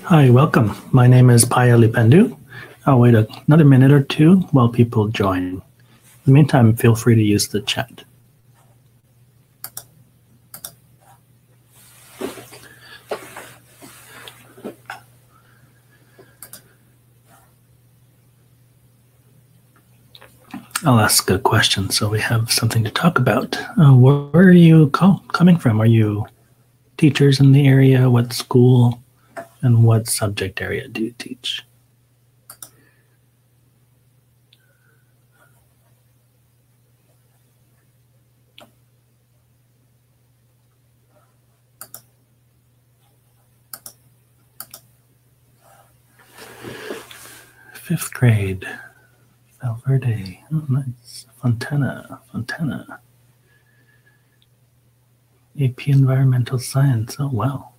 Hi, welcome. My name is Paya Lipendu. I'll wait another minute or two while people join. In the meantime, feel free to use the chat. I'll ask a question so we have something to talk about. Where are you coming from? Are you teachers in the area? What school? And what subject area do you teach? Fifth grade. Valverde. Oh, nice. Fontana. AP Environmental Science. Oh, wow.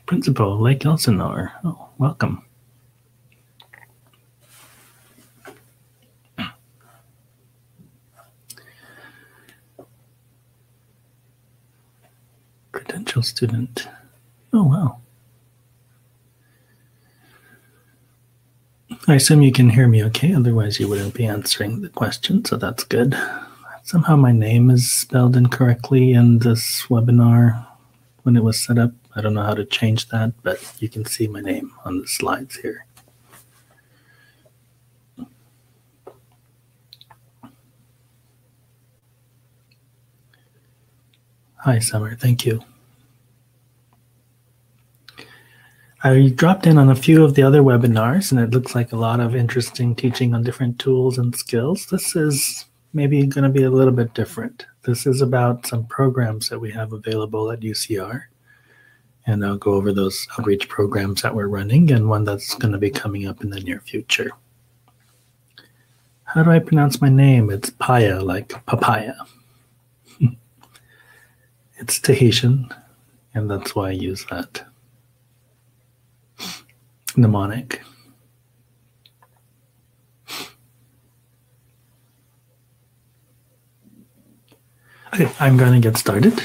Principal of Lake Elsinore. Oh, welcome. Credential student. Oh, wow. I assume you can hear me okay, otherwise you wouldn't be answering the question, so that's good. Somehow my name is spelled incorrectly in this webinar when it was set up. I don't know how to change that, but you can see my name on the slides here. Hi, Summer. Thank you. I dropped in on a few of the other webinars, and it looks like a lot of interesting teaching on different tools and skills. This is maybe going to be a little bit different. This is about some programs that we have available at UCR, and I'll go over those outreach programs that we're running and one that's going to be coming up in the near future. How do I pronounce my name? It's Paya, like papaya. It's Tahitian, and that's why I use that mnemonic. Okay, I'm going to get started.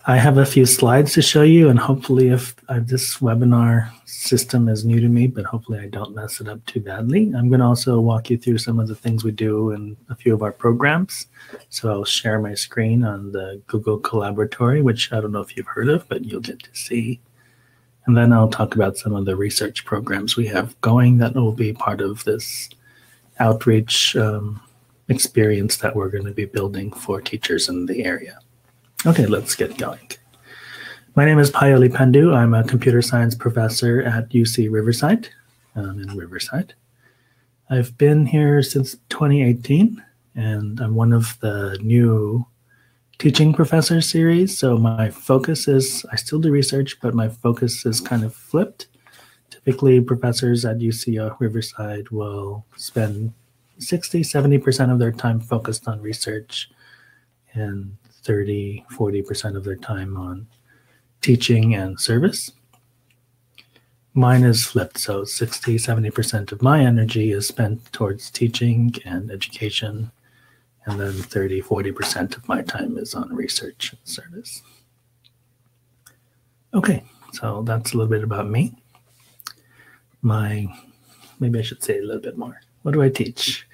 I have a few slides to show you, and hopefully if this webinar system is new to me, but hopefully I don't mess it up too badly. I'm going to also walk you through some of the things we do in a few of our programs. So I'll share my screen on the Google Collaboratory, which I don't know if you've heard of, but you'll get to see. And then I'll talk about some of the research programs we have going that will be part of this outreach experience that we're going to be building for teachers in the area. Okay, let's get going. My name is Paya Lipendu. I'm a computer science professor at UC Riverside, in Riverside. I've been here since 2018, and I'm one of the new teaching professor series. So my focus is, I still do research, but my focus is kind of flipped. Typically, professors at UC Riverside will spend 60-70% of their time focused on research and 30-40% of their time on teaching and service. Mine is flipped, so 60-70% of my energy is spent towards teaching and education, and then 30-40% of my time is on research and service. Okay, so that's a little bit about me. Maybe I should say a little bit more. What do I teach?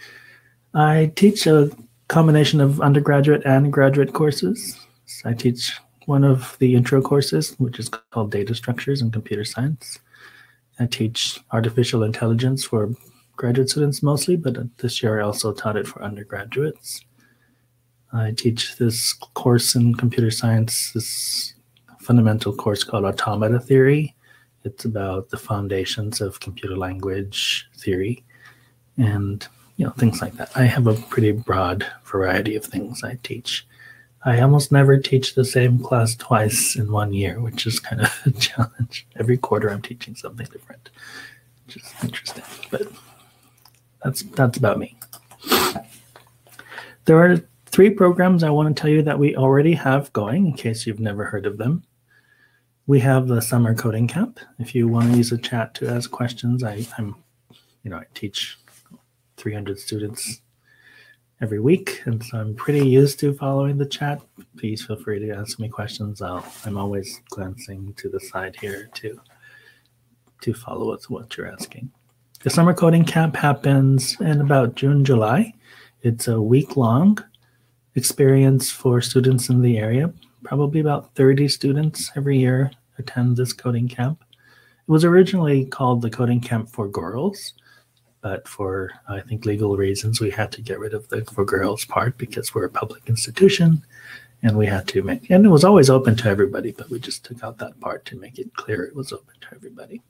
I teach a combination of undergraduate and graduate courses. So I teach one of the intro courses, which is called Data Structures in Computer Science. I teach artificial intelligence for graduate students mostly, but this year I also taught it for undergraduates. I teach this course in computer science, this fundamental course called Automata Theory. It's about the foundations of computer language theory and things like that. I have a pretty broad variety of things I teach. I almost never teach the same class twice in 1 year, which is kind of a challenge. Every quarter I'm teaching something different, which is interesting, but that's about me. There are 3 programs I want to tell you that we already have going, in case you've never heard of them. We have the summer coding camp. If you want to use a chat to ask questions, I teach 300 students every week, and so I'm pretty used to following the chat. Please feel free to ask me questions. I'm always glancing to the side here to to follow with what you're asking. The summer coding camp happens in about June, July. It's a week-long experience for students in the area. Probably about 30 students every year attend this coding camp. It was originally called the Coding Camp for Girls, but for, I think, legal reasons, we had to get rid of the for girls part because we're a public institution, and we had to make, and it was always open to everybody, but we just took out that part to make it clear it was open to everybody.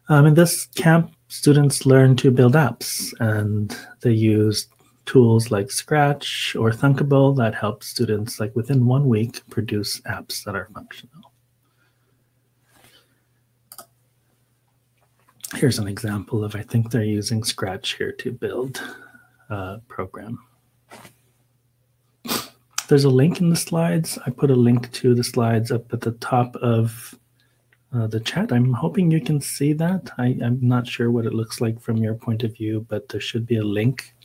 In this camp, students learn to build apps, and they use tools like Scratch or Thunkable that help students, like within 1 week, produce apps that are functional. Here's an example of, I think they're using Scratch here to build a program. There's a link in the slides. I put a link to the slides up at the top of the chat. I'm hoping you can see that. I'm not sure what it looks like from your point of view, but there should be a link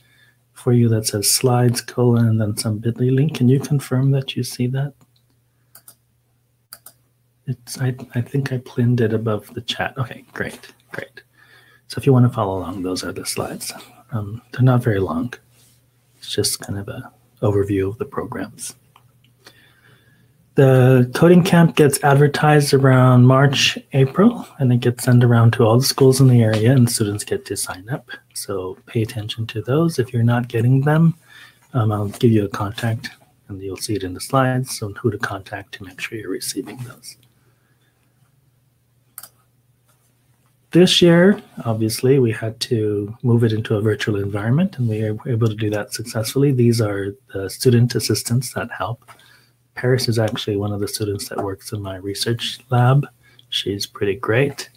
for you that says slides, and then some bit.ly link. Can you confirm that you see that? I think I pinned it above the chat. Okay, great. So if you want to follow along, those are the slides. They're not very long. It's just kind of an overview of the programs. The coding camp gets advertised around March, April, and it gets sent around to all the schools in the area, and students get to sign up. So pay attention to those. If you're not getting them, I'll give you a contact, and you'll see it in the slides, so who to contact to make sure you're receiving those. This year, obviously, we had to move it into a virtual environment, and we were able to do that successfully. These are the student assistants that help. Paris is actually one of the students that works in my research lab. She's pretty great.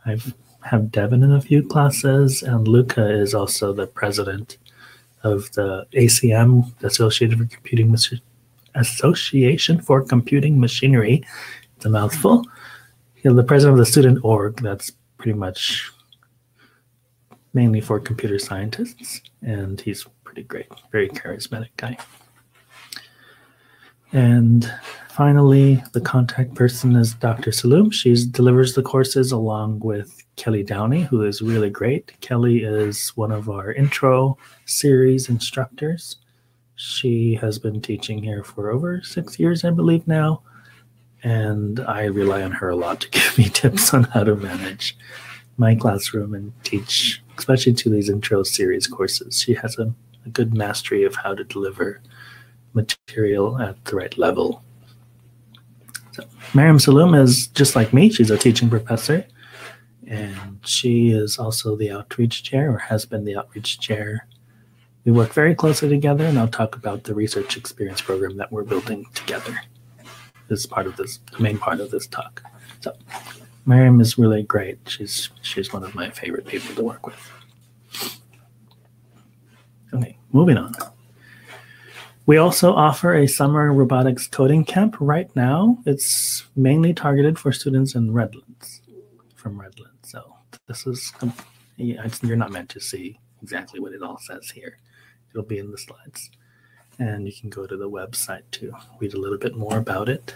I have Devin in a few classes, and Luca is also the president of the ACM, the Association for Computing Machinery. It's a mouthful. The president of the student org, that's pretty much mainly for computer scientists, and he's pretty great, very charismatic guy. And finally, the contact person is Dr. Saloom. She delivers the courses along with Kelly Downey, who is really great. Kelly is one of our intro series instructors. She has been teaching here for over 6 years, I believe now. And I rely on her a lot to give me tips on how to manage my classroom and teach, especially to these intro series courses. She has a good mastery of how to deliver material at the right level. So Mariam Saloom is just like me. She's a teaching professor, and she is also the outreach chair, or has been the outreach chair. We work very closely together, and I'll talk about the research experience program that we're building together. This is part of this, the main part of this talk. So Mariam is really great. She's one of my favorite people to work with. Okay, moving on. We also offer a summer robotics coding camp. Right now, it's mainly targeted for students in Redlands, from Redlands. So this is, you're not meant to see exactly what it all says here. It'll be in the slides. And you can go to the website to read a little bit more about it.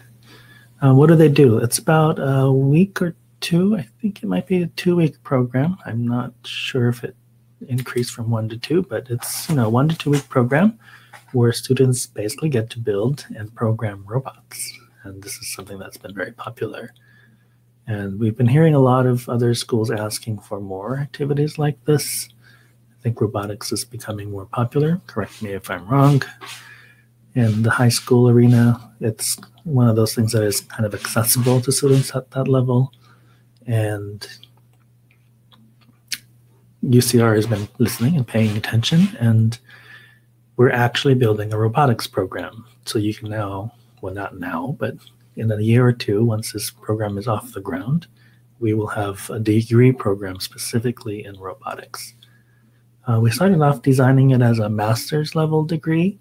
What do they do? It's about a week or two. I think it might be a 2-week program. I'm not sure if it increased from 1 to 2, but it's 1 to 2 week program where students basically get to build and program robots. And this is something that's been very popular. And we've been hearing a lot of other schools asking for more activities like this. I think robotics is becoming more popular. Correct me if I'm wrong. In the high school arena, it's one of those things that is kind of accessible to students at that level. And UCR has been listening and paying attention, and we're actually building a robotics program. So you can now, well, not now, but in a year or two, once this program is off the ground, we will have a degree program specifically in robotics. We started off designing it as a master's level degree,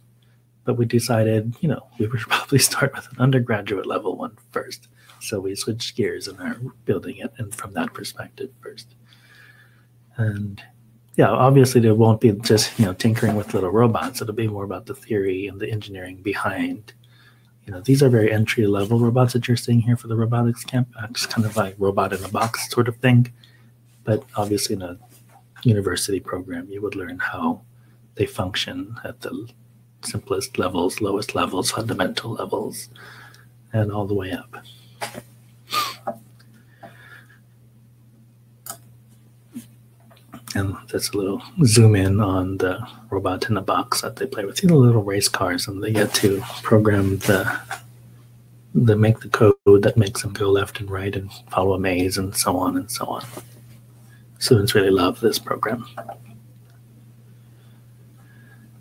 but we decided, we would probably start with an undergraduate level one first. So we switched gears and are building it and from that perspective first. And yeah, obviously there won't be just, tinkering with little robots. It'll be more about the theory and the engineering behind, these are very entry-level robots that you're seeing here for the robotics camp. It's kind of like robot in a box sort of thing. But obviously in a university program, you would learn how they function at the simplest levels, lowest levels, fundamental levels, and all the way up. And that's a little zoom in on the robot in a box that they play with. The little race cars, and they get to program make the code that makes them go left and right and follow a maze and so on and so on. Students really love this program.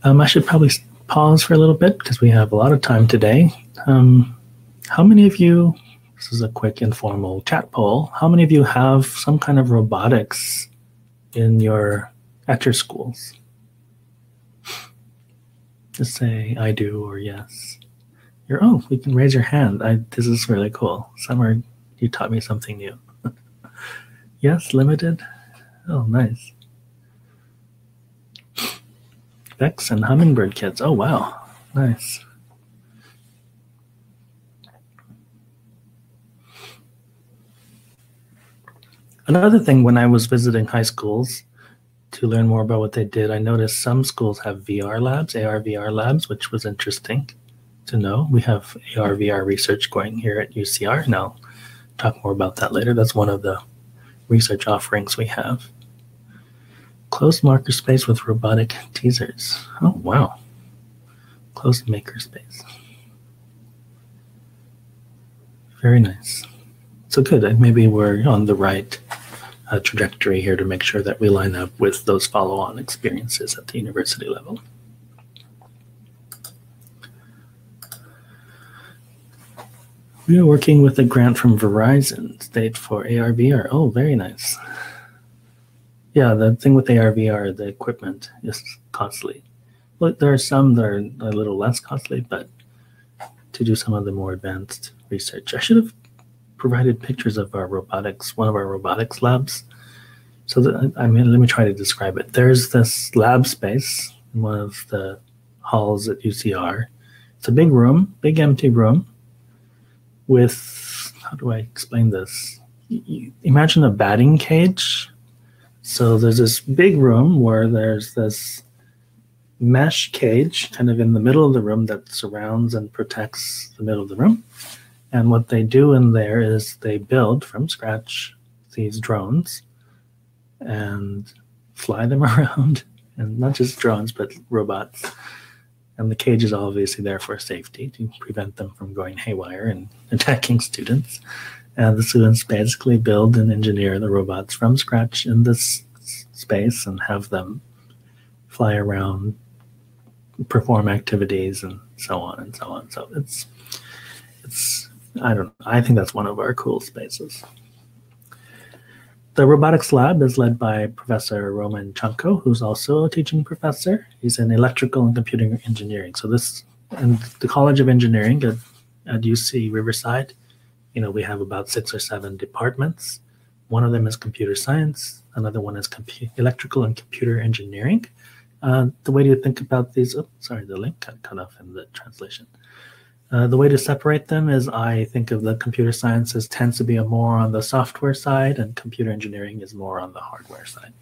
I should probably pause for a little bit because we have a lot of time today. How many of you, this is a quick informal chat poll, how many of you have some kind of robotics at your schools? Just say I do or yes. You can raise your hand. This is really cool. Summer, you taught me something new. Yes, limited. Oh, nice. Bex and hummingbird kids. Oh, wow. Nice. Another thing, when I was visiting high schools to learn more about what they did, I noticed some schools have VR labs, AR, VR labs, which was interesting to know. We have AR, VR research going here at UCR, and I'll talk more about that later. That's one of the research offerings we have. Closed marker space with robotic teasers. Oh, wow. Closed maker space. Very nice. So good. Maybe we're on the right trajectory here to make sure that we line up with those follow-on experiences at the university level. We are working with a grant from Verizon State for AR/VR. Oh, very nice. Yeah, the thing with AR/VR, the equipment is costly. Well, there are some that are a little less costly, but to do some of the more advanced research, I should have provided pictures of our robotics, one of our robotics labs. So let me try to describe it. There's this lab space in one of the halls at UCR. It's a big room, big empty room with, how do I explain this? Imagine a batting cage. So there's this big room where there's this mesh cage kind of in the middle of the room that surrounds and protects the middle of the room. And what they do in there is they build from scratch these drones and fly them around, and not just drones, but robots. And the cage is obviously there for safety to prevent them from going haywire and attacking students. And the students basically build and engineer the robots from scratch in this space and have them fly around, perform activities, and so on and so on. So it's I think that's one of our cool spaces. The robotics lab is led by Professor Roman Chanko, who's also a teaching professor. He's in electrical and computing engineering. So this, in the College of Engineering at UC Riverside, we have about 6 or 7 departments. One of them is computer science. Another one is electrical and computer engineering. The way to think about these, the link got cut off in the translation. The way to separate them is I think of the computer sciences tends to be more on the software side, and computer engineering is more on the hardware side.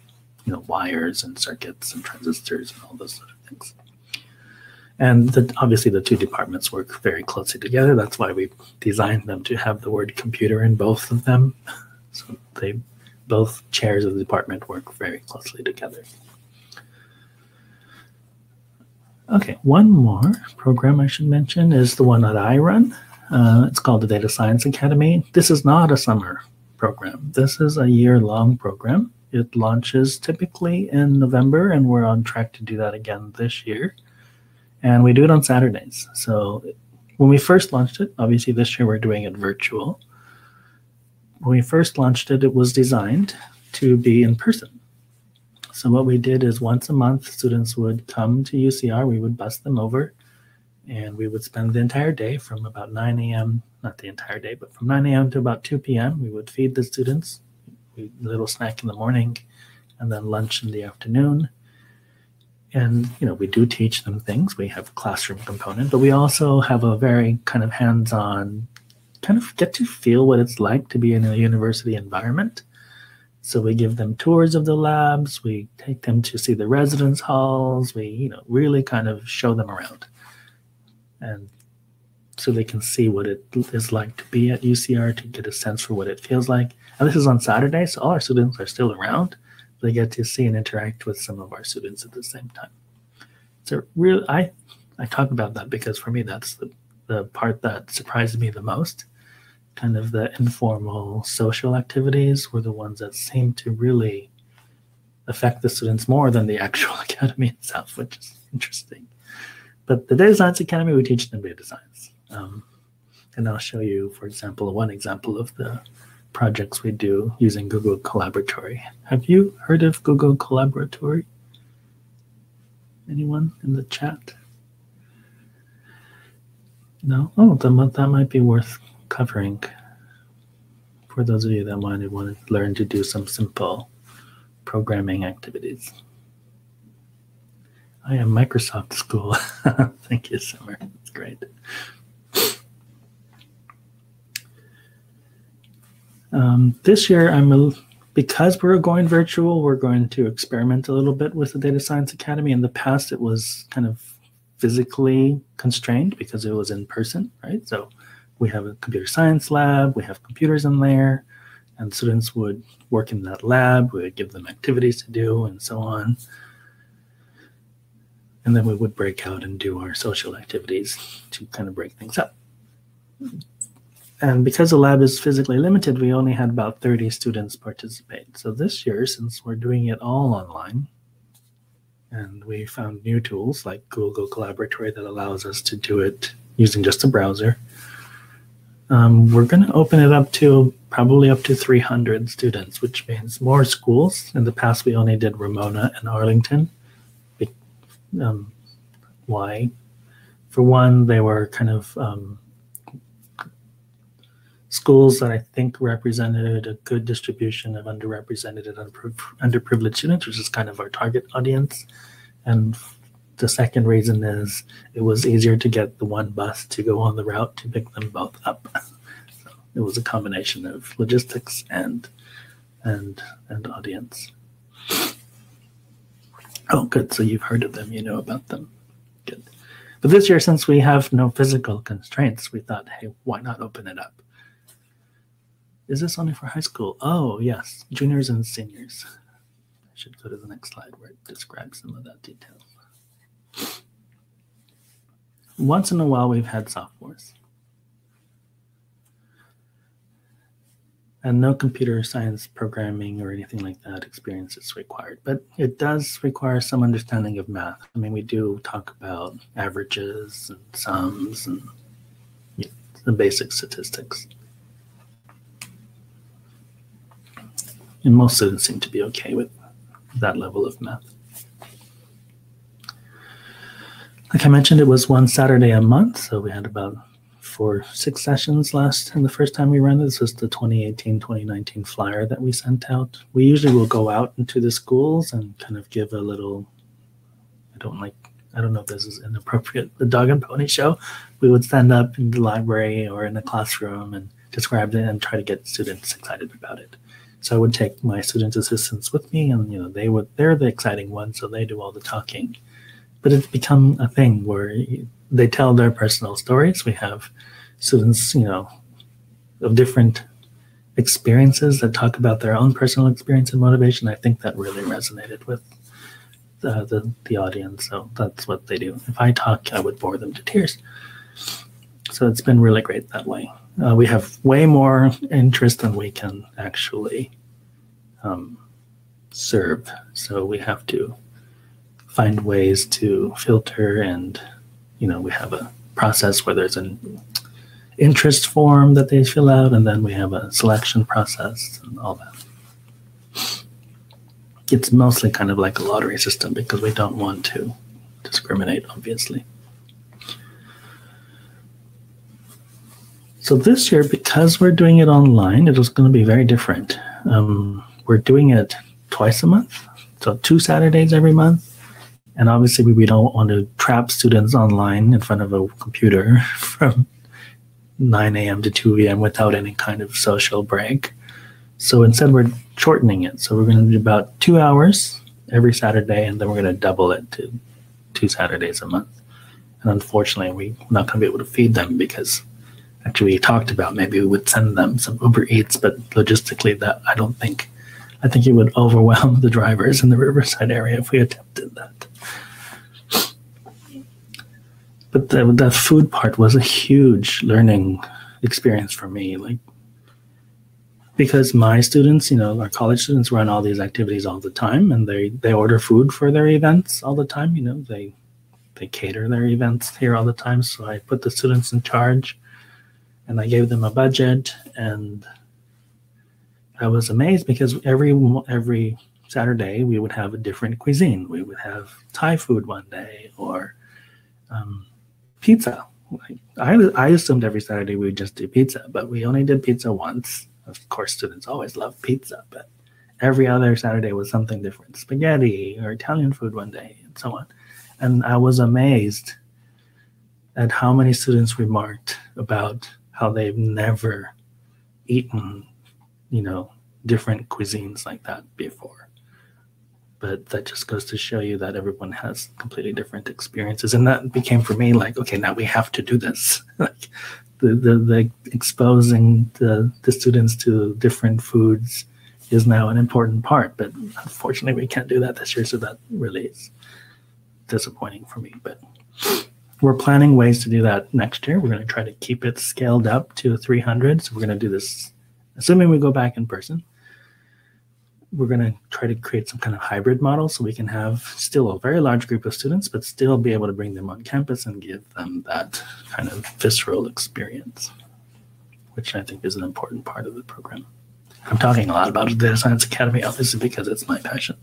Wires and circuits and transistors and all those sort of things. And obviously the two departments work very closely together. That's why we designed them to have the word computer in both of them. So both chairs of the department work very closely together. Okay, one more program I should mention is the one that I run. It's called the Data Science Academy. This is not a summer program. This is a year-long program. It launches typically in November, and we're on track to do that again this year. And we do it on Saturdays. So when we first launched it, obviously this year we're doing it virtual. When we first launched it, it was designed to be in person. So what we did is once a month, students would come to UCR, we would bus them over, and we would spend the entire day from about 9 a.m., not the entire day, but from 9 a.m. to about 2 p.m. We would feed the students, a little snack in the morning, and then lunch in the afternoon. And, we do teach them things. We have a classroom component, but we also have a very kind of hands-on, kind of get to feel what it's like to be in a university environment. So we give them tours of the labs. We take them to see the residence halls. We, really kind of show them around. And so they can see what it is like to be at UCR, to get a sense for what it feels like. And this is on Saturday, so all our students are still around. They get to see and interact with some of our students at the same time. So really, I talk about that because for me, that's the part that surprised me the most. Kind of the informal social activities were the ones that seem to really affect the students more than the actual academy itself, which is interesting. But the Data Science Academy, we teach them data science. And I'll show you, for example, one example of the projects we do using Google Collaboratory. Have you heard of Google Collaboratory? Anyone in the chat? No? Oh, that might be worth covering for those of you that want to learn to do some simple programming activities. I am Microsoft School. Thank you, Summer. That's great. This year, because we're going virtual, we're going to experiment a little bit with the Data Science Academy. In the past, it was kind of physically constrained because it was in person, right? So we have a computer science lab, we have computers in there, and students would work in that lab. We would give them activities to do and so on. And then we would break out and do our social activities to kind of break things up. And because the lab is physically limited, we only had about 30 students participate. So this year, since we're doing it all online, and we found new tools like Google Collaboratory that allows us to do it using just a browser, we're going to open it up to probably up to 300 students, which means more schools. In the past, we only did Ramona and Arlington. Why? For one, they were kind of schools that I think represented a good distribution of underrepresented and underprivileged students, which is kind of our target audience. And the second reason is it was easier to get the one bus to go on the route to pick them both up. So it was a combination of logistics and audience. Oh, good. So you've heard of them, you know about them. Good. But this year, since we have no physical constraints, we thought, hey, why not open it up? Is this only for high school? Oh, yes, juniors and seniors. I should go to the next slide where it describes some of that detail. Once in a while, we've had sophomores. And no computer science programming or anything like that experience is required. But it does require some understanding of math. I mean, we do talk about averages and sums and the basic statistics. And most students seem to be okay with that level of math. Like I mentioned, it was one Saturday a month, so we had about 6 sessions and the first time we ran this was the 2018-2019 flyer that we sent out. We usually will go out into the schools and kind of give a little, I don't know if this is inappropriate, the dog and pony show. We would stand up in the library or in the classroom and describe it and try to get students excited about it. So I would take my student assistants with me, and they're the exciting ones, so they do all the talking. But it's become a thing where they tell their personal stories. We have students, of different experiences that talk about their own personal experience and motivation. I think that really resonated with the audience. So that's what they do. If I talk, I would bore them to tears. So it's been really great that way. We have way more interest than we can actually serve. So we have to find ways to filter, and we have a process where there's an interest form that they fill out, and then we have a selection process and all that. It's mostly kind of like a lottery system because we don't want to discriminate, obviously. So this year, because we're doing it online, it was going to be very different. We're doing it twice a month, so 2 Saturdays every month. And obviously, we don't want to trap students online in front of a computer from 9 a.m. to 2 a.m. without any kind of social break. So instead, we're shortening it. So we're going to do about 2 hours every Saturday, and then we're going to double it to 2 Saturdays a month. And unfortunately, we're not going to be able to feed them because actually we talked about maybe we would send them some Uber Eats, but logistically that I think it would overwhelm the drivers in the Riverside area if we attempted that. But the food part was a huge learning experience for me, like, because my students, our college students run all these activities all the time, and they order food for their events all the time. They cater their events here all the time. So I put the students in charge, and I gave them a budget, and I was amazed because every Saturday we would have a different cuisine. We would have Thai food one day, or pizza. I assumed every Saturday we would just do pizza, but we only did pizza once. Of course, students always love pizza, but every other Saturday was something different. Spaghetti or Italian food one day, and so on. And I was amazed at how many students remarked about how they've never eaten, different cuisines like that before. But that just goes to show you that everyone has completely different experiences. And that became for me like, okay, now we have to do this. Like the exposing the students to different foods is now an important part. But unfortunately, we can't do that this year. So that really is disappointing for me. But we're planning ways to do that next year. We're going to try to keep it scaled up to 300. So we're going to do this, assuming we go back in person. We're going to try to create some kind of hybrid model so we can have still a very large group of students, but still be able to bring them on campus and give them that kind of visceral experience, which I think is an important part of the program. I'm talking a lot about the Data Science Academy, obviously, because it's my passion.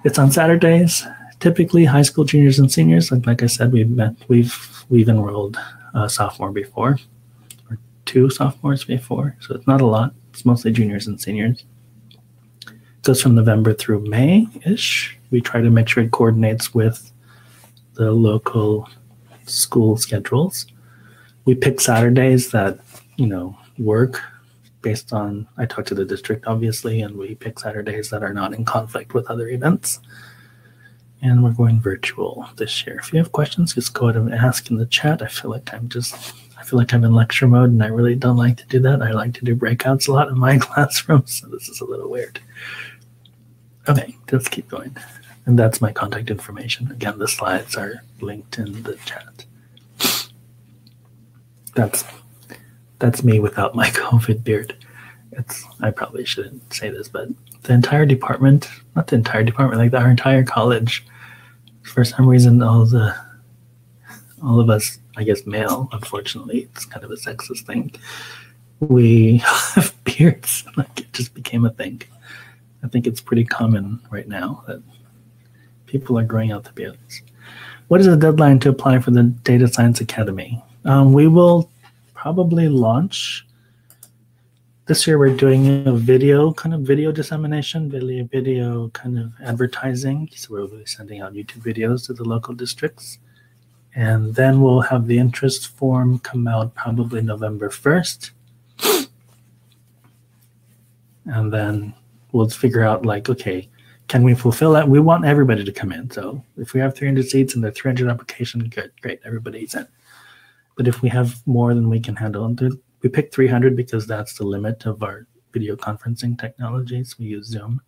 It's on Saturdays, typically high school juniors and seniors. Like I said, we've enrolled a sophomore before, or 2 sophomores before, so it's not a lot. It's mostly juniors and seniors. It goes from November through May-ish. We try to make sure it coordinates with the local school schedules. We pick Saturdays that, work based on, I talk to the district, obviously, and we pick Saturdays that are not in conflict with other events. And we're going virtual this year. If you have questions, just go ahead and ask in the chat. I feel like I'm in lecture mode, and I really don't like to do that. I like to do breakouts a lot in my classroom, so this is a little weird. Okay, let's keep going. And that's my contact information. Again, the slides are linked in the chat. That's me without my COVID beard. I probably shouldn't say this, but the entire department, not the entire department, like our entire college, for some reason, all of us, I guess male, unfortunately, it's kind of a sexist thing, we have beards. Like, it just became a thing. I think it's pretty common right now that people are growing out the beards. What is the deadline to apply for the Data Science Academy? We will probably launch. This year we're doing a video dissemination, video kind of advertising. So we'll be sending out YouTube videos to the local districts. And then we'll have the interest form come out probably November 1st. And then we'll figure out, like, okay, can we fulfill that? We want everybody to come in. So if we have 300 seats and there are 300 applications, good, great, everybody's in. But if we have more than we can handle, we picked 300 because that's the limit of our video conferencing technologies. We use Zoom.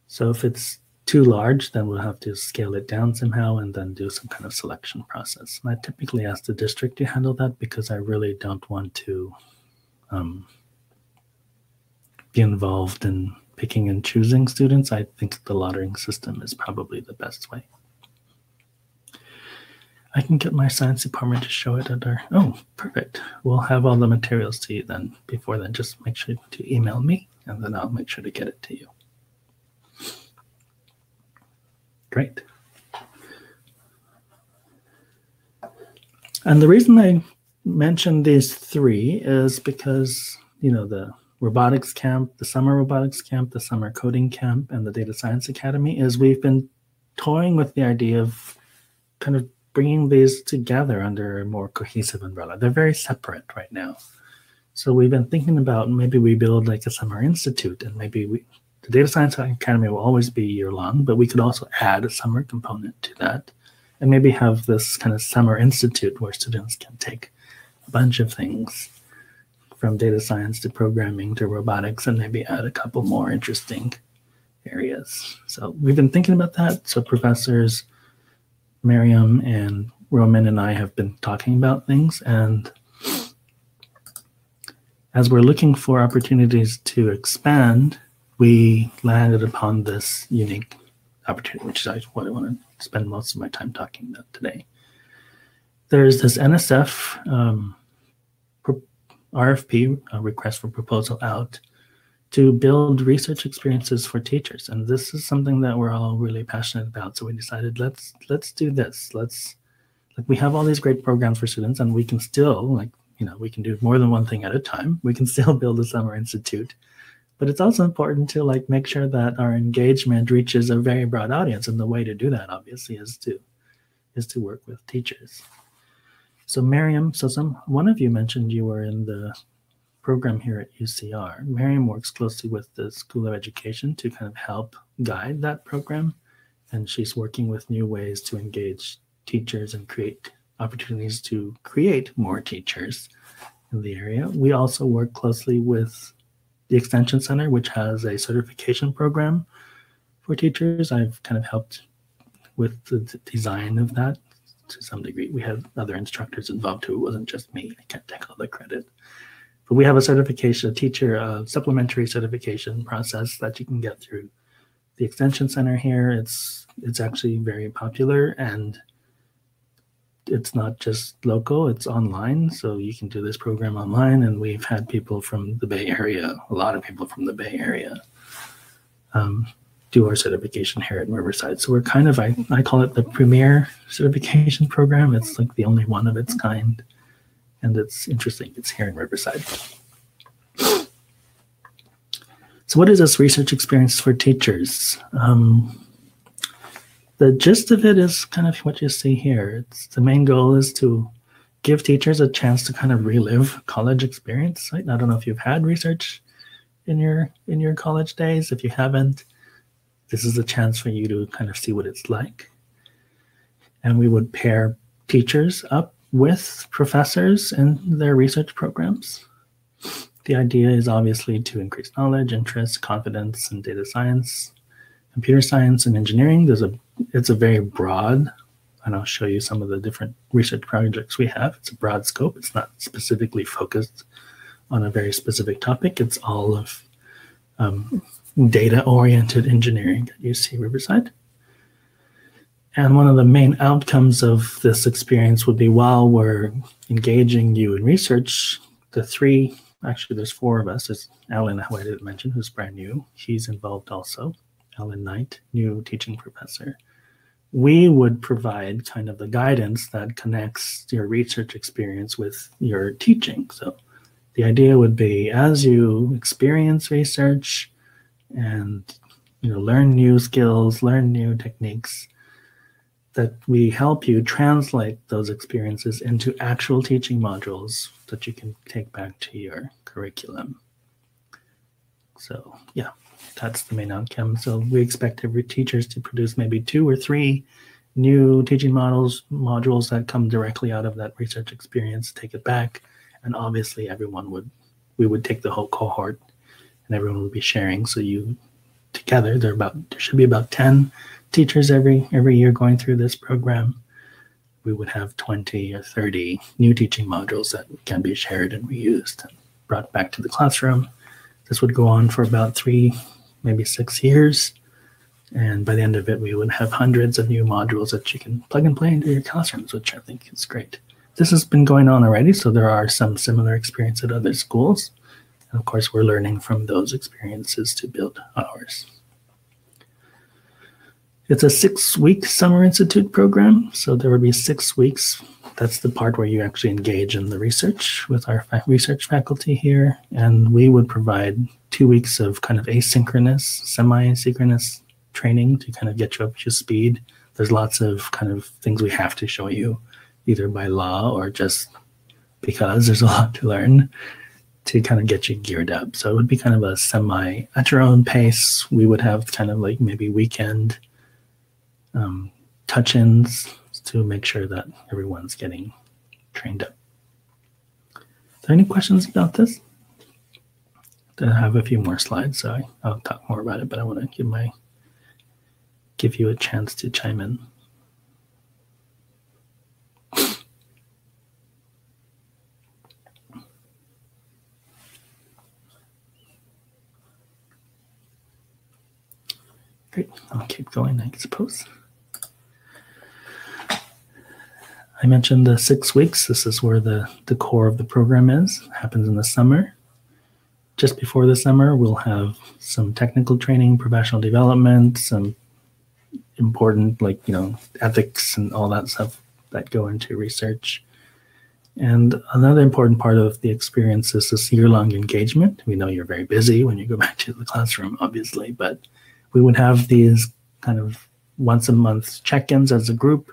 So if it's too large, then we'll have to scale it down somehow and then do some kind of selection process. And I typically ask the district to handle that because I really don't want to be involved in picking and choosing students. I think the lottering system is probably the best way. I can get my science department to show it at our, oh, perfect. We'll have all the materials to you then. Before then, just make sure to email me, and then I'll make sure to get it to you. Great. And the reason I mentioned these 3 is because, the robotics camp, the summer robotics camp, the summer coding camp, and the data science academy is we've been toying with the idea of kind of bringing these together under a more cohesive umbrella. They're very separate right now. So we've been thinking about maybe we build like a summer institute, and maybe the Data Science Academy will always be year-long, but we could also add a summer component to that, and maybe have this kind of summer institute where students can take a bunch of things from data science to programming to robotics, and maybe add a couple more interesting areas. So we've been thinking about that. So professors Miriam and Roman and I have been talking about things, and as we're looking for opportunities to expand, we landed upon this unique opportunity, which is what I want to spend most of my time talking about today. There's this NSF RFP, a request for proposal, out to build research experiences for teachers. And this is something that we're all really passionate about. So we decided, let's do this. We have all these great programs for students, and we can still, we can do more than one thing at a time. We can still build a summer institute, but it's also important to make sure that our engagement reaches a very broad audience. And the way to do that, obviously, is to work with teachers. So Miriam, one of you mentioned you were in the program here at UCR. Miriam works closely with the School of Education to kind of help guide that program. And she's working with new ways to engage teachers and create opportunities to create more teachers in the area. We also work closely with the Extension Center, which has a certification program for teachers. I've kind of helped with the design of that to some degree. We had other instructors involved too. It wasn't just me. I can't take all the credit. But we have a supplementary certification process that you can get through the Extension Center here. It's actually very popular, and it's not just local, it's online. So you can do this program online, and we've had people from the Bay Area, a lot of people from the Bay Area, do our certification here at Riverside. So we're kind of, I call it the premier certification program. It's like the only one of its kind. And it's interesting, it's here in Riverside. So what is this research experience for teachers? The gist of it is kind of what you see here. The main goal is to give teachers a chance to kind of relive college experience. Right? I don't know if you've had research in your college days. If you haven't, this is a chance for you to kind of see what it's like. And we would pair teachers up with professors in their research programs. The idea is obviously to increase knowledge, interest, confidence in data science, computer science, and engineering. It's a very broad, and I'll show you some of the different research projects we have. It's a broad scope. It's not specifically focused on a very specific topic. It's all of data-oriented engineering at UC Riverside. And one of the main outcomes of this experience would be, while we're engaging you in research, there's four of us. There's Alan, who I didn't mention, who's brand new. He's involved also. Alan Knight, new teaching professor. We would provide kind of the guidance that connects your research experience with your teaching. So the idea would be, as you experience research and learn new skills, learn new techniques, that we help you translate those experiences into actual teaching modules that you can take back to your curriculum. So yeah, that's the main outcome. So we expect every teachers to produce maybe 2 or 3 new teaching modules that come directly out of that research experience, take it back, and obviously we would take the whole cohort and everyone would be sharing. So together, there should be about 10 teachers every year going through this program. We would have 20 or 30 new teaching modules that can be shared and reused and brought back to the classroom. This would go on for about 3, maybe 6 years. And by the end of it, we would have hundreds of new modules that you can plug and play into your classrooms, which I think is great. This has been going on already, so there are some similar experience at other schools. And of course, we're learning from those experiences to build ours. It's a 6-week Summer Institute program, so there would be 6 weeks that's the part where you actually engage in the research with our research faculty here. And we would provide 2 weeks of kind of asynchronous, semi-synchronous training to kind of get you up to speed. There's lots of kind of things we have to show you, either by law or just because there's a lot to learn, to kind of get you geared up. So it would be kind of a semi, at your own pace. We would have kind of like maybe weekend touch-ins to make sure that everyone's getting trained up. Are there any questions about this? I have a few more slides, so I'll talk more about it, but I want to give you a chance to chime in. Great, I'll keep going, I suppose. I mentioned the 6 weeks. This is where the core of the program is. It happens in the summer. Just before the summer, we'll have some technical training, professional development, some important, like, ethics and all that stuff that go into research. And another important part of the experience is this year-long engagement. We know you're very busy when you go back to the classroom, obviously, but we would have these kind of once a month check-ins as a group,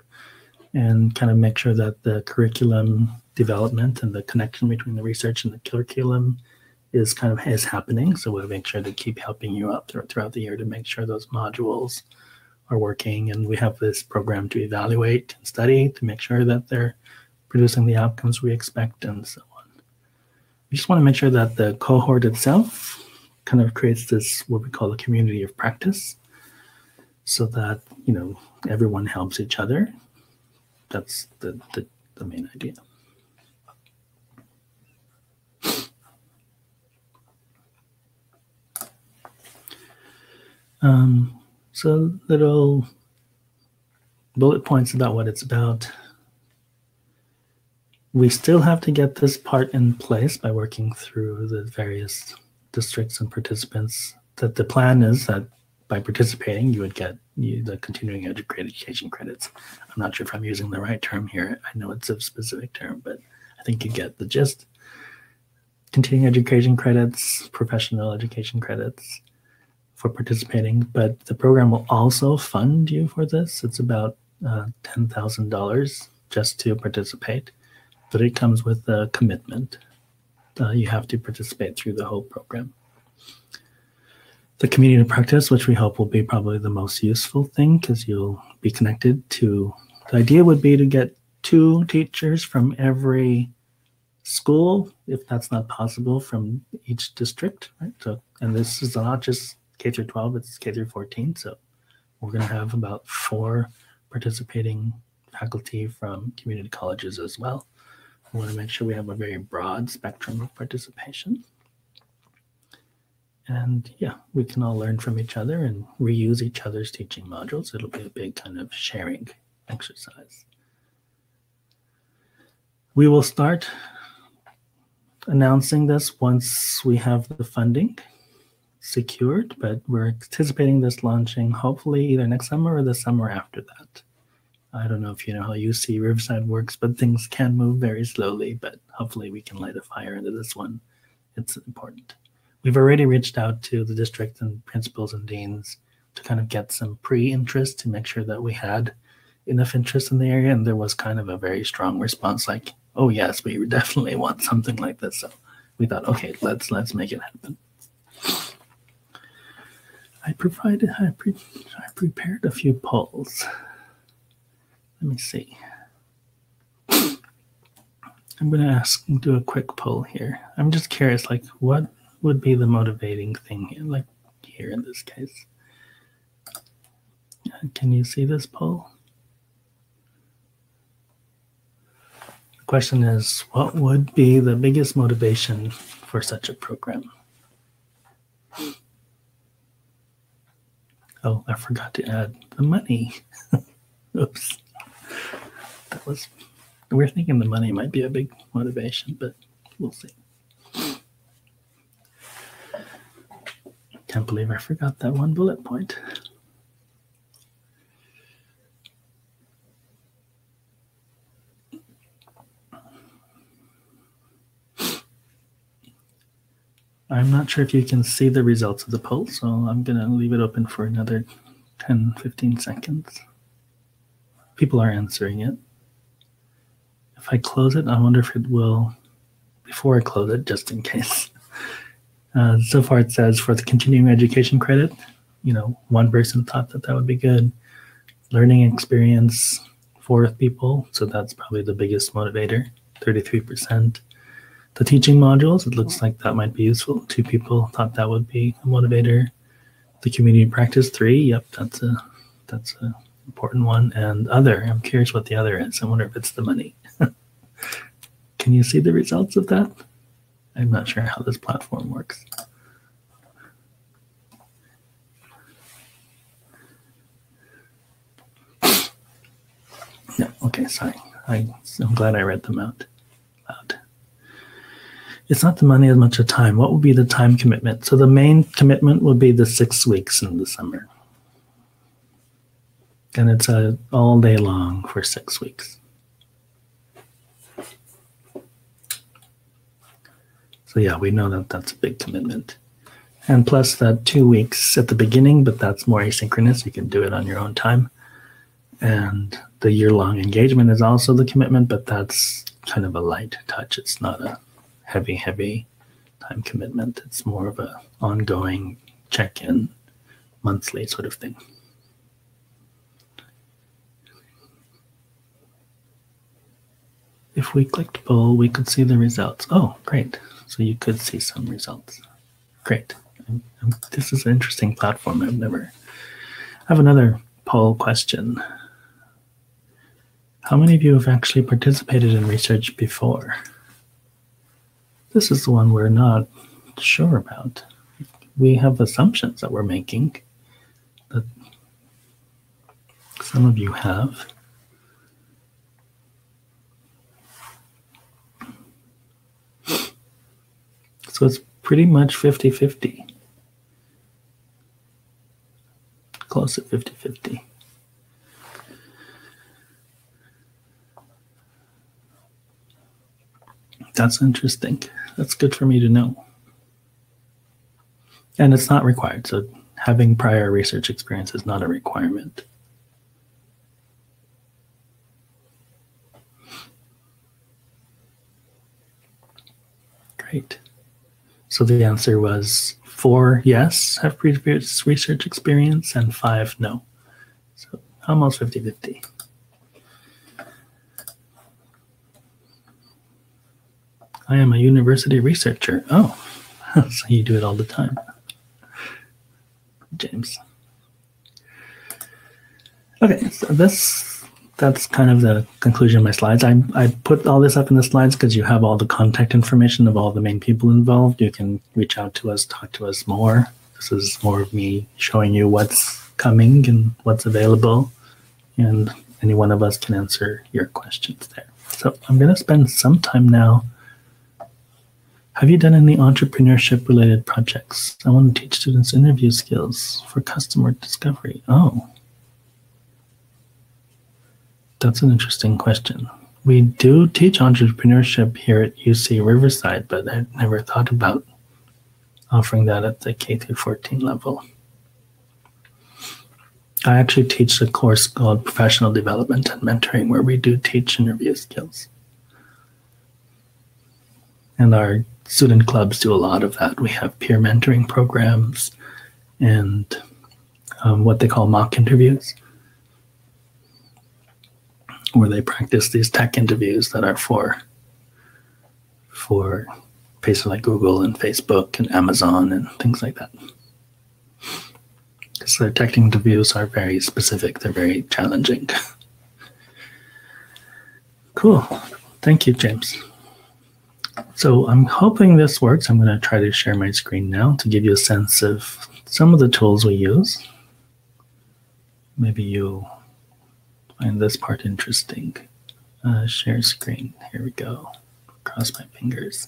and kind of make sure that the curriculum development and the connection between the research and the curriculum is happening. So we'll make sure to keep helping you out throughout the year to make sure those modules are working. And we have this program to evaluate and study to make sure that they're producing the outcomes we expect, and so on. We just want to make sure that the cohort itself kind of creates this, what we call a community of practice, so that, everyone helps each other. That's the main idea. So little bullet points about what it's about. We still have to get this part in place by working through the various districts and participants. That the plan is that by participating, you would get the continuing education credits. I'm not sure if I'm using the right term here. I know it's a specific term, but I think you get the gist. Continuing education credits, professional education credits for participating, but the program will also fund you for this. It's about $10,000 just to participate, but it comes with a commitment. You have to participate through the whole program. The community of practice, which we hope will be probably the most useful thing, because you'll be connected to, the idea would be to get 2 teachers from every school, if that's not possible, from each district, right? So, and this is not just K through 12, it's K through 14. So we're going to have about 4 participating faculty from community colleges as well. We want to make sure we have a very broad spectrum of participation. And yeah, we can all learn from each other and reuse each other's teaching modules. It'll be a big kind of sharing exercise. We will start announcing this once we have the funding secured, but we're anticipating this launching hopefully either next summer or the summer after that. I don't know if you know how UC Riverside works, but things can move very slowly, but hopefully we can light a fire into this one. It's important. We've already reached out to the district and principals and deans to kind of get some pre-interest to make sure that we had enough interest in the area, and there was kind of a very strong response like, oh yes, we definitely want something like this. So we thought, okay, let's make it happen. I prepared a few polls. Let me see. I'm going to do a quick poll here. I'm just curious, like, what would be the motivating thing here, like here in this case? Can you see this poll? The question is, what would be the biggest motivation for such a program? Oh, I forgot to add the money. Oops. We're thinking the money might be a big motivation, but we'll see. Can't believe I forgot that one bullet point. I'm not sure if you can see the results of the poll, so I'm going to leave it open for another 10, 15 seconds. People are answering it. If I close it, I wonder if it will, before I close it, just in case. So far it says for the continuing education credit, one person thought that would be good. Learning experience, 4 people, so that's probably the biggest motivator, 33%. The teaching modules, it looks like that might be useful. 2 people thought that would be a motivator. The community practice, 3, yep, that's a important one. And other, I'm curious what the other is. I wonder if it's the money. Can you see the results of that? I'm not sure how this platform works. No, okay, sorry. I'm glad I read them out loud. It's not the money as much as time. What would be the time commitment? So the main commitment would be the 6 weeks in the summer. And it's all day long for 6 weeks. So yeah, we know that that's a big commitment. And plus that 2 weeks at the beginning, but that's more asynchronous. You can do it on your own time. And the year-long engagement is also the commitment, but that's kind of a light touch. It's not a heavy time commitment. It's more of a ongoing check-in, monthly sort of thing. If we clicked poll, we could see the results. Oh, great. So you could see some results. Great. This is an interesting platform. I have another poll question. How many of you have actually participated in research before? This is the one we're not sure about. We have assumptions that we're making that some of you have. So it's pretty much 50-50. Close to 50-50. That's interesting. That's good for me to know. And it's not required. So having prior research experience is not a requirement. Great. So the answer was 4 yes, have previous research experience, and 5 no. So almost 50-50. I am a university researcher. Oh, so you do it all the time, James. Okay, so that's kind of the conclusion of my slides. I put all this up in the slides because you have all the contact information of all the main people involved. You can reach out to us, talk to us more. This is more of me showing you what's coming and what's available, and any one of us can answer your questions there. So I'm going to spend some time now. Have you done any entrepreneurship-related projects? I want to teach students interview skills for customer discovery. Oh, that's an interesting question. We do teach entrepreneurship here at UC Riverside, but I've never thought about offering that at the K-14 level. I actually teach a course called Professional Development and Mentoring, where we do teach interview skills. And our student clubs do a lot of that. We have peer mentoring programs and what they call mock interviews, where they practice these tech interviews that are for places like Google and Facebook and Amazon and things like that. Because their tech interviews are very specific. They're very challenging. Cool. Thank you, James. So I'm hoping this works. I'm going to try to share my screen now to give you a sense of some of the tools we use. Maybe you'll find this part interesting. Share screen. Here we go. Cross my fingers.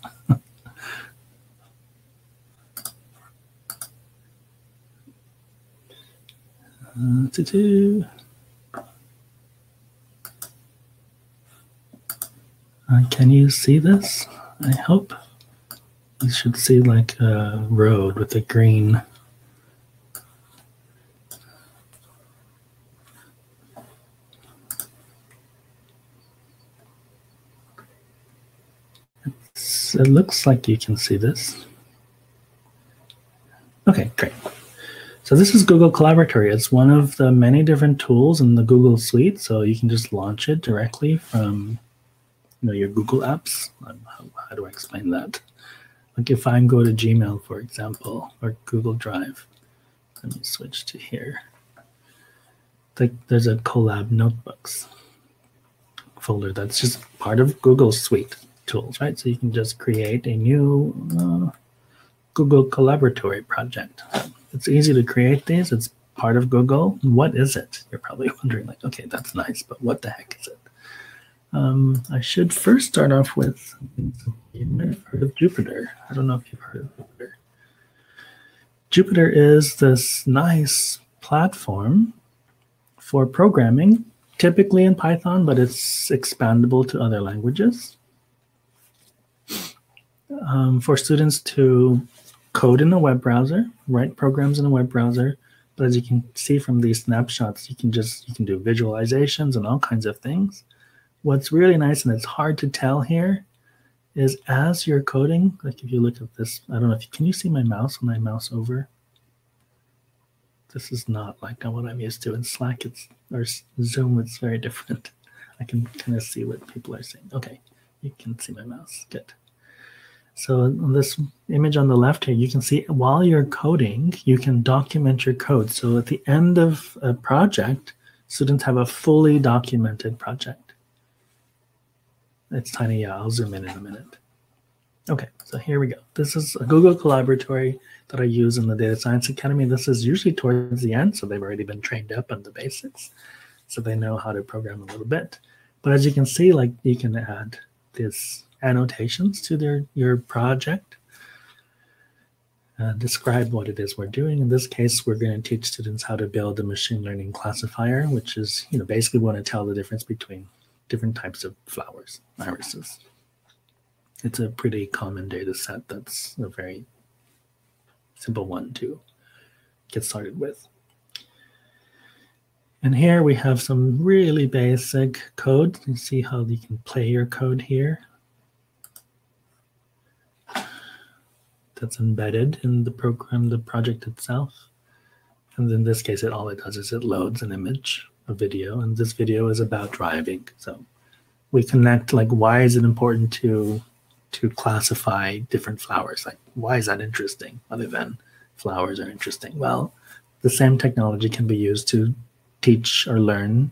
Can you see this? I hope. You should see like a road with a green. It looks like you can see this. Okay, great. So this is Google Collaboratory. It's one of the many different tools in the Google Suite. So you can just launch it directly from your Google apps. How do I explain that? Like if I go to Gmail, for example, or Google Drive, let me switch to here. Like there's a Collab Notebooks folder that's just part of Google Suite tools, right? So you can just create a new Google Collaboratory project. It's easy to create these. It's part of Google. What is it? You're probably wondering, like, okay, that's nice, but what the heck is it? I should first start off with, you might have heard of Jupyter. I don't know if you've heard of Jupyter. Jupyter is this nice platform for programming, typically in Python, but it's expandable to other languages. For students to code in a web browser, write programs in a web browser. But as you can see from these snapshots, you can do visualizations and all kinds of things. What's really nice, and it's hard to tell here, is as you're coding, like if you look at this, I don't know if can you see my mouse when I mouse over? This is not like what I'm used to in Slack. Or Zoom, it's very different. I can kind of see what people are saying. Okay, you can see my mouse. Good. So on this image on the left here, you can see while you're coding, you can document your code. So at the end of a project, students have a fully documented project. It's tiny. Yeah, I'll zoom in a minute. Okay, so here we go. This is a Google Collaboratory that I use in the Data Science Academy. This is usually towards the end, so they've already been trained up on the basics. So they know how to program a little bit. But as you can see, like you can add this annotations to your project, describe what it is we're doing. In this case, we're going to teach students how to build a machine learning classifier, which is, basically we want to tell the difference between different types of flowers, irises. It's a pretty common data set that's a very simple one to get started with. And here we have some really basic code. You see how you can play your code here. That's embedded in the program, the project itself. And in this case, all it does is it loads an image, a video, and this video is about driving. So we connect, like, why is it important to classify different flowers? Like, why is that interesting other than flowers are interesting? Well, the same technology can be used to teach or learn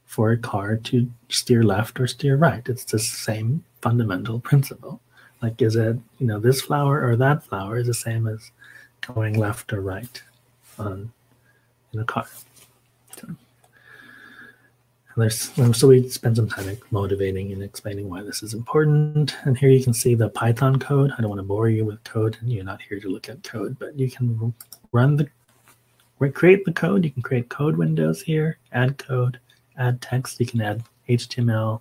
for a car to steer left or steer right. It's the same fundamental principle. Like, is it, this flower or that flower is the same as going left or right in a car. So we spend some time motivating and explaining why this is important. And here you can see the Python code. I don't want to bore you with code, and you're not here to look at code, but you can create the code. You can create code windows here, add code, add text. You can add HTML,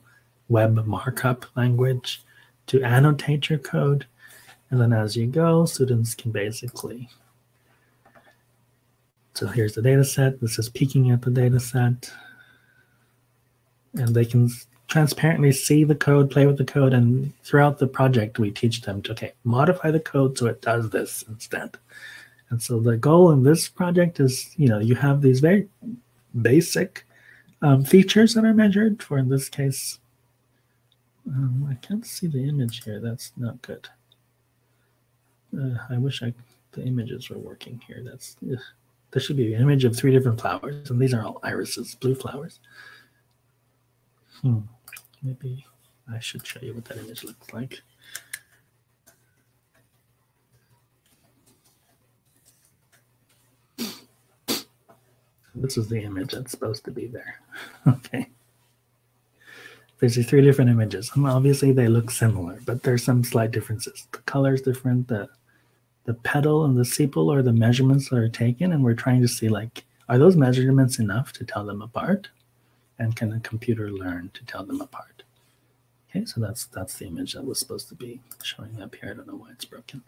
web markup language to annotate your code. And then as you go, students can basically, so here's the data set. This is peeking at the data set. And they can transparently see the code, play with the code, and throughout the project, we teach them to, okay, modify the code so it does this instead. And so the goal in this project is, you have these very basic features that are measured for, in this case, I can't see the image here. That's not good. I wish the images were working here. There should be an image of 3 different flowers, and these are all irises, blue flowers. Maybe I should show you what that image looks like. This is the image that's supposed to be there. Okay. There's these 3 different images. And obviously they look similar, but there's some slight differences. The color is different. The petal and the sepal are the measurements that are taken, and we're trying to see, like, are those measurements enough to tell them apart? And can a computer learn to tell them apart? Okay, so that's the image that was supposed to be showing up here. I don't know why it's broken.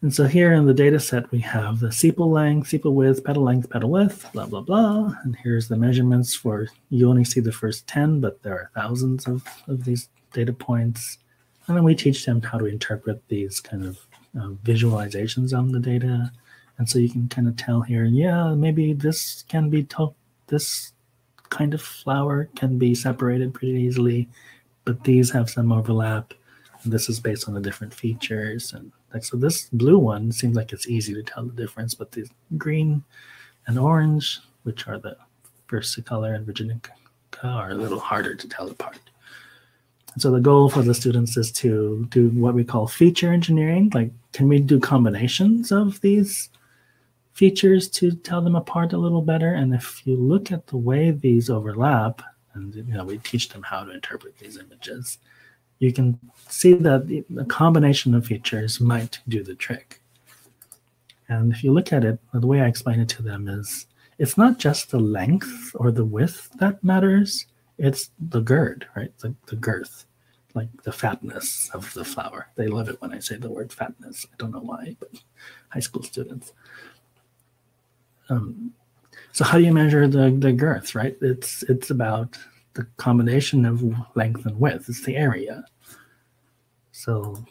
And so here in the data set, we have the sepal length, sepal width, petal width, blah, blah, blah. And here's the measurements for, you only see the first 10, but there are thousands of these data points. And then we teach them how to interpret these kind of visualizations on the data. And so you can kind of tell here, yeah, maybe this can be, this kind of flower can be separated pretty easily, but these have some overlap. And this is based on the different features. And like, so this blue one seems like it's easy to tell the difference, but the green and orange, which are the versicolor and virginica, are a little harder to tell apart. And so the goal for the students is to do what we call feature engineering. Like, can we do combinations of these features to tell them apart a little better? And if you look at the way these overlap, and we teach them how to interpret these images, you can see that the combination of features might do the trick. And if you look at it, the way I explain it to them is, it's not just the length or the width that matters, it's the gird, right? The girth, like the fatness of the flower. They love it when I say the word fatness. I don't know why, but high school students. So how do you measure the girth, right? It's about the combination of length and width. It's the area. So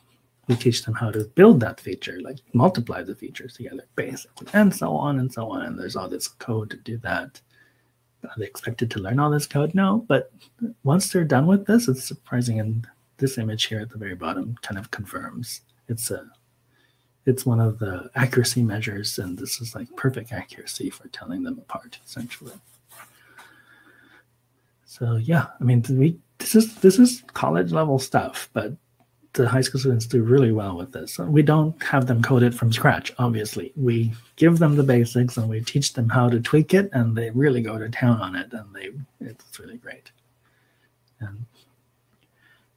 we teach them how to build that feature, like multiply the features together, basically, and so on and so on. And there's all this code to do that. Are they expected to learn all this code? No, but once they're done with this, it's surprising. And this image here at the very bottom kind of confirms it's one of the accuracy measures, and this is like perfect accuracy for telling them apart, essentially. So yeah, I mean, this is college level stuff, but the high school students do really well with this. So we don't have them code it from scratch, obviously. We give them the basics and we teach them how to tweak it, and they really go to town on it, and it's really great. And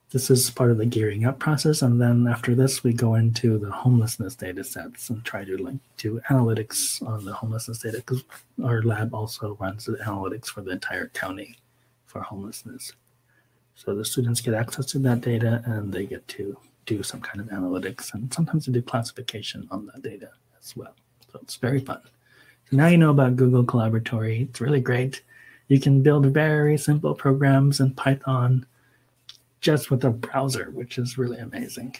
this is part of the gearing up process. And then after this, we go into the homelessness data sets and try to do analytics on the homelessness data, because our lab also runs the analytics for the entire county for homelessness. So the students get access to that data and they get to do some kind of analytics, and sometimes they do classification on that data as well. So it's very fun. So now you know about Google Collaboratory. It's really great. You can build very simple programs in Python just with a browser, which is really amazing.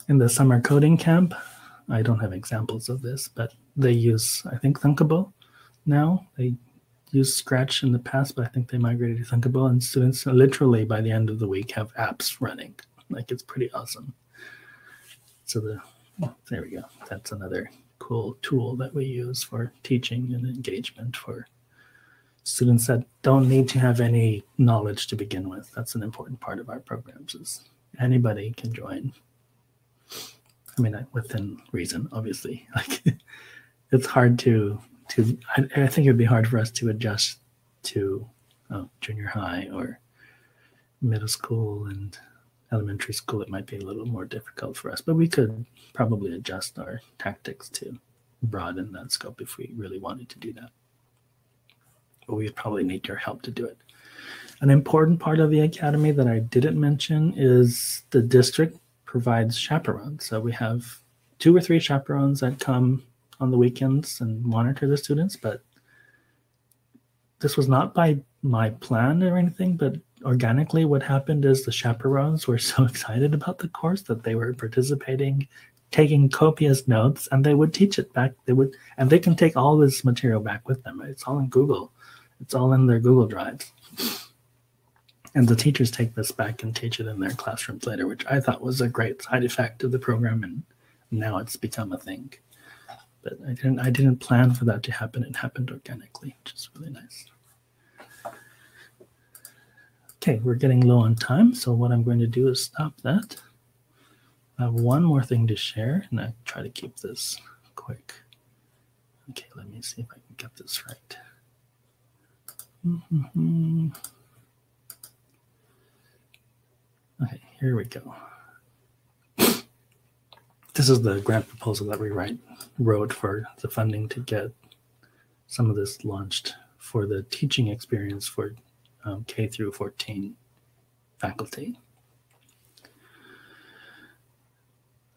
In the summer coding camp, I don't have examples of this, but they use, I think, Thinkable now. They used Scratch in the past, but I think they migrated to Thinkable, and students literally by the end of the week have apps running. Like, it's pretty awesome. So there we go. That's another cool tool that we use for teaching and engagement for students that don't need to have any knowledge to begin with. That's an important part of our programs, is anybody can join. I mean, within reason, obviously. Like, it's hard I think it'd be hard for us to adjust to junior high or middle school and elementary school. It might be a little more difficult for us, but we could probably adjust our tactics to broaden that scope if we really wanted to do that. But we would probably need your help to do it. An important part of the academy that I didn't mention is the district provides chaperones. So we have 2 or 3 chaperones that come on the weekends and monitor the students, but this was not by my plan or anything, but organically what happened is the chaperones were so excited about the course that they were participating, taking copious notes, and they would teach it back. And they can take all this material back with them. It's all in Google. It's all in their Google Drives. And the teachers take this back and teach it in their classrooms later, which I thought was a great side effect of the program, and now it's become a thing. But I didn't plan for that to happen. It happened organically, which is really nice. Okay, we're getting low on time, so what I'm going to do is stop that. I have one more thing to share, and I try to keep this quick. Okay, let me see if I can get this right. Okay, here we go. This is the grant proposal that we wrote for the funding to get some of this launched for the teaching experience for K through 14 faculty.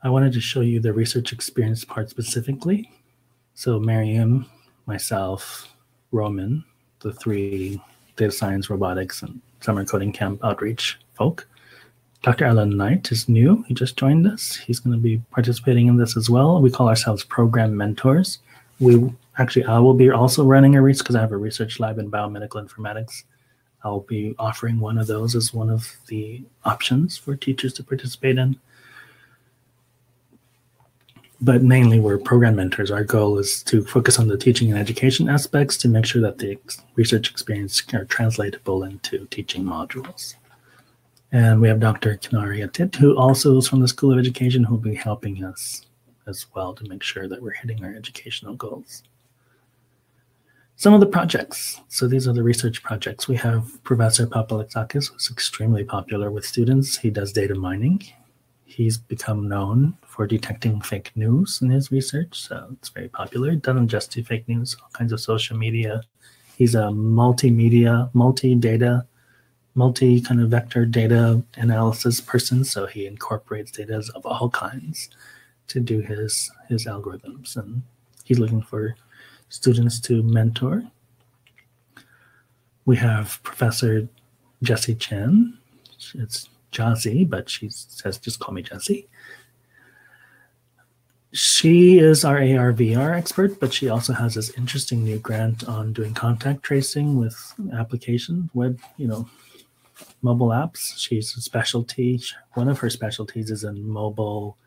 I wanted to show you the research experience part specifically. So Miriam, myself, Roman, the three data science, robotics, and summer coding camp outreach folk. Dr. Alan Knight is new. He just joined us. He's going to be participating in this as well. We call ourselves program mentors. I will be also running a research, because I have a research lab in biomedical informatics. I'll be offering one of those as one of the options for teachers to participate in. But mainly we're program mentors. Our goal is to focus on the teaching and education aspects to make sure that the research experience are translatable into teaching modules. And we have Dr. Kinari Atit, who also is from the School of Education, who will be helping us as well to make sure that we're hitting our educational goals. Some of the projects. So these are the research projects. We have Professor Papalexakis, who's extremely popular with students. He does data mining. He's become known for detecting fake news in his research, so it's very popular. He doesn't just do fake news, all kinds of social media. He's a multimedia, multi-data, multi-kind of vector data analysis person, so he incorporates data of all kinds to do his algorithms, and he's looking for students to mentor. We have Professor Jessie Chen. It's Jazzy, but she says, just call me Jessie. She is our AR/VR expert, but she also has this interesting new grant on doing contact tracing with application, web, mobile apps. She's a specialty. One of her specialties is in mobile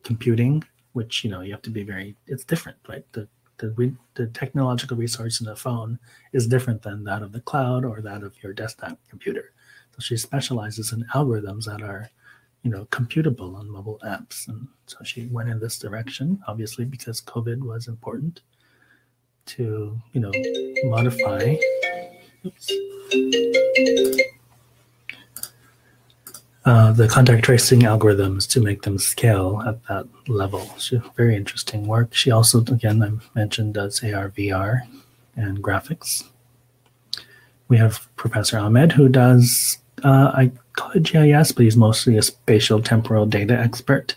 computing, which, you have to be it's different, right? The technological resource in the phone is different than that of the cloud or that of your desktop computer. So she specializes in algorithms that are, computable on mobile apps. And so she went in this direction, obviously, because COVID was important to, modify. The contact tracing algorithms to make them scale at that level. She's very interesting work. She also, again, I mentioned, does AR/VR and graphics. We have Professor Ahmed, who does, I call it GIS, but he's mostly a spatial temporal data expert.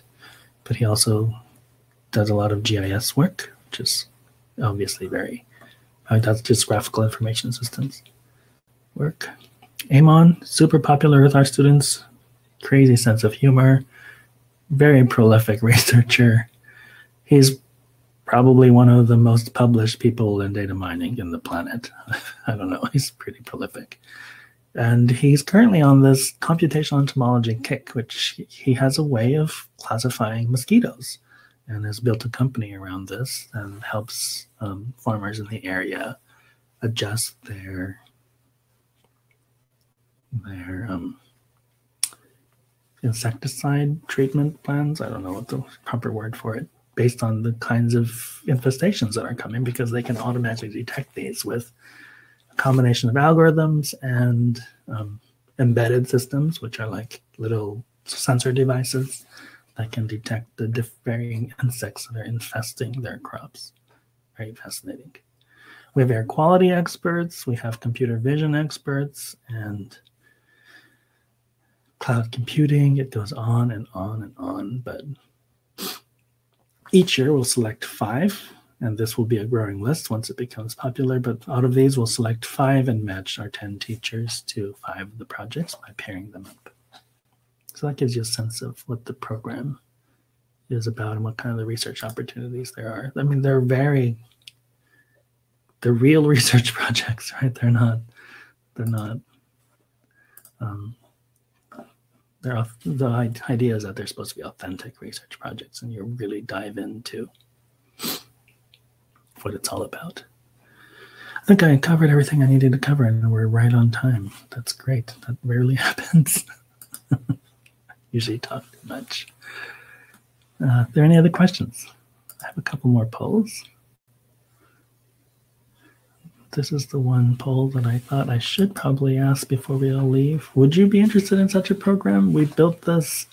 But he also does a lot of GIS work, which is obviously that's just graphical information systems work. Amon, super popular with our students. Crazy sense of humor, very prolific researcher. He's probably one of the most published people in data mining in the planet. I don't know, he's pretty prolific. And he's currently on this computational entomology kick, which he has a way of classifying mosquitoes and has built a company around this and helps farmers in the area adjust their insecticide treatment plans. I don't know what the proper word for it, based on the kinds of infestations that are coming, because they can automatically detect these with a combination of algorithms and embedded systems, which are like little sensor devices that can detect the varying insects that are infesting their crops. Very fascinating. We have air quality experts, we have computer vision experts, and cloud computing. It goes on and on and on, but each year we'll select 5, and this will be a growing list once it becomes popular, but out of these we'll select 5 and match our 10 teachers to 5 of the projects by pairing them up. So that gives you a sense of what the program is about and what kind of the research opportunities there are. I mean, they're real research projects, right? The idea is that they're supposed to be authentic research projects, and you really dive into what it's all about. I think I covered everything I needed to cover, and we're right on time. That's great. That rarely happens. Usually talk too much. Are there any other questions? I have a couple more polls. This is the one poll that I thought I should probably ask before we all leave. Would you be interested in such a program? We built this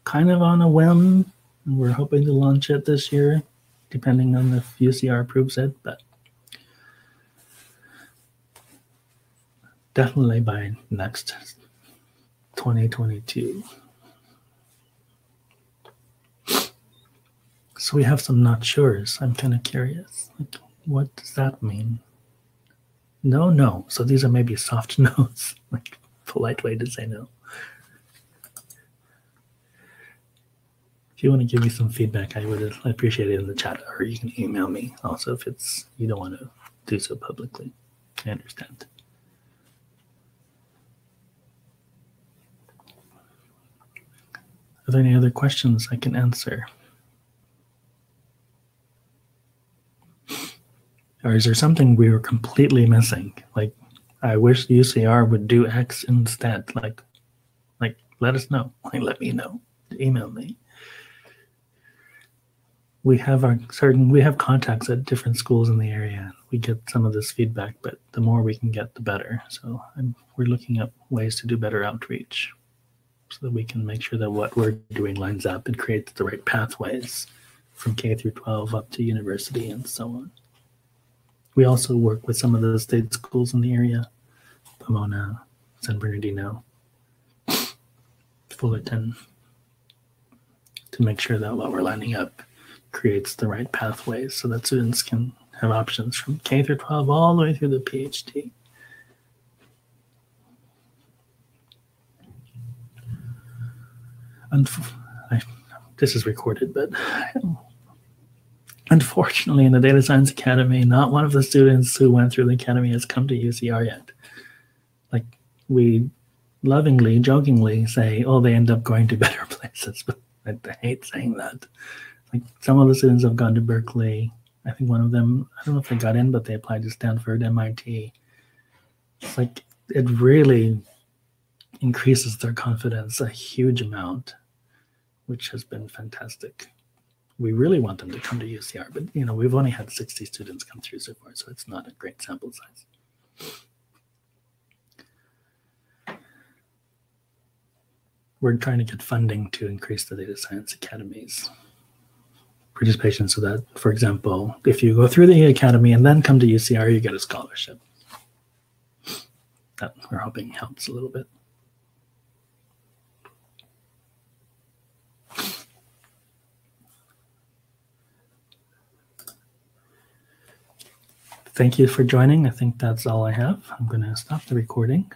kind of on a whim, and we're hoping to launch it this year, depending on if UCR approves it. But definitely by next 2022. So we have some not sures. I'm kind of curious. Like, what does that mean? No, no. So these are maybe soft no's, like polite way to say no. If you want to give me some feedback, I would appreciate it in the chat, or you can email me also if it's you don't want to do so publicly. I understand. Are there any other questions I can answer? Or is there something we were completely missing? Like, I wish UCR would do X instead. Like, let us know. Like, let me know. Email me. We have contacts at different schools in the area. We get some of this feedback, but the more we can get, the better. So we're looking at ways to do better outreach so that we can make sure that what we're doing lines up and creates the right pathways from K through 12 up to university and so on. We also work with some of the state schools in the area, Pomona, San Bernardino, Fullerton, to make sure that what we're lining up creates the right pathways so that students can have options from K through 12 all the way through the PhD. This is recorded, but unfortunately in the Data Science Academy, not one of the students who went through the academy has come to UCR yet. Like, we lovingly, jokingly say, oh, they end up going to better places, but I hate saying that. Like, some of the students have gone to Berkeley. I think one of them, I don't know if they got in, but they applied to Stanford, MIT. It's like, it really increases their confidence a huge amount, which has been fantastic. We really want them to come to UCR, but we've only had 60 students come through so far, so it's not a great sample size. We're trying to get funding to increase the Data Science Academy's participation so that, for example, if you go through the academy and then come to UCR, you get a scholarship. That we're hoping helps a little bit. Thank you for joining. I think that's all I have. I'm going to stop the recording.